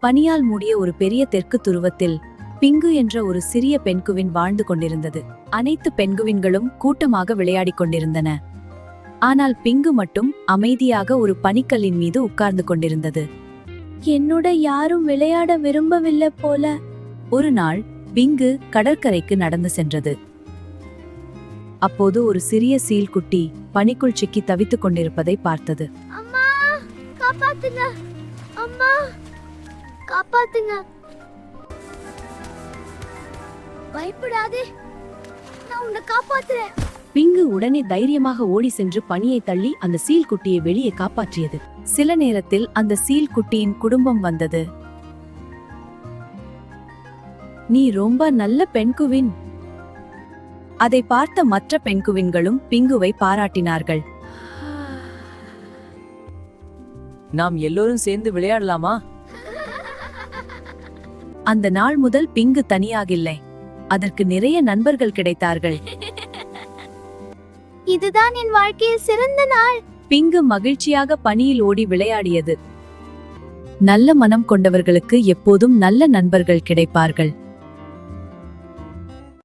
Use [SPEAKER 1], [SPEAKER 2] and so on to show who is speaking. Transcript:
[SPEAKER 1] பனியால் மூடிய ஒரு பெரிய தெற்கு துருவத்தில் பிங்கு என்ற ஒரு சிறிய பெண்குவின் வாழ்ந்து கொண்டிருந்தது. அனைத்து பெண்குவின்களும் கூட்டமாக விளையாடிக் கொண்டிருந்தன. ஆனால் பிங்கு மட்டும் அமைதியாக ஒரு பனிக்கல்லின் மீது உட்கார்ந்து கொண்டிருந்தது. என்னோட யாரும் விளையாட விரும்பவில்லை போல. ஒரு நாள் பிங்கு கடற்கரைக்கு நடந்து சென்றது. அப்போது ஒரு சிறிய சீல் குட்டி பனிக்குள் சிக்கி தவித்துக் கொண்டிருப்பதை பார்த்தது.
[SPEAKER 2] அம்மா காப்பாத்துங்க, அம்மா காப்பாத்துங்க. பயப்படாதே, நான் உன்னை காப்பாத்துறேன்.
[SPEAKER 1] பிங்கு உடனே தைரியமாக ஓடி சென்று பனியை தள்ளி அந்த சீல் குட்டியை வெளியே காப்பாற்றியது. சில நேரத்தில் அந்த சீல் குட்டியின் குடும்பம் வந்தது. நீ ரொம்ப நல்ல பெண்குவின். அதை பார்த்த மற்ற பெண்குவின்களும் பிங்குவை பாராட்டினார்கள்.
[SPEAKER 3] நாம் எல்லோரும் சேர்ந்து விளையாடலாமா?
[SPEAKER 1] அந்த நாள் முதல் பிங்கு தனியாகில்லை. அதற்கு நிறைய நண்பர்கள் கிடைத்தார்கள்.
[SPEAKER 2] இதுதான் என் வாழ்க்கையில் சிறந்த நாள்.
[SPEAKER 1] பிங்கு மகிழ்ச்சியாக பனியில் ஓடி விளையாடியது. நல்ல மனம் கொண்டவர்களுக்கு எப்போதும் நல்ல நண்பர்கள் கிடைப்பார்கள்.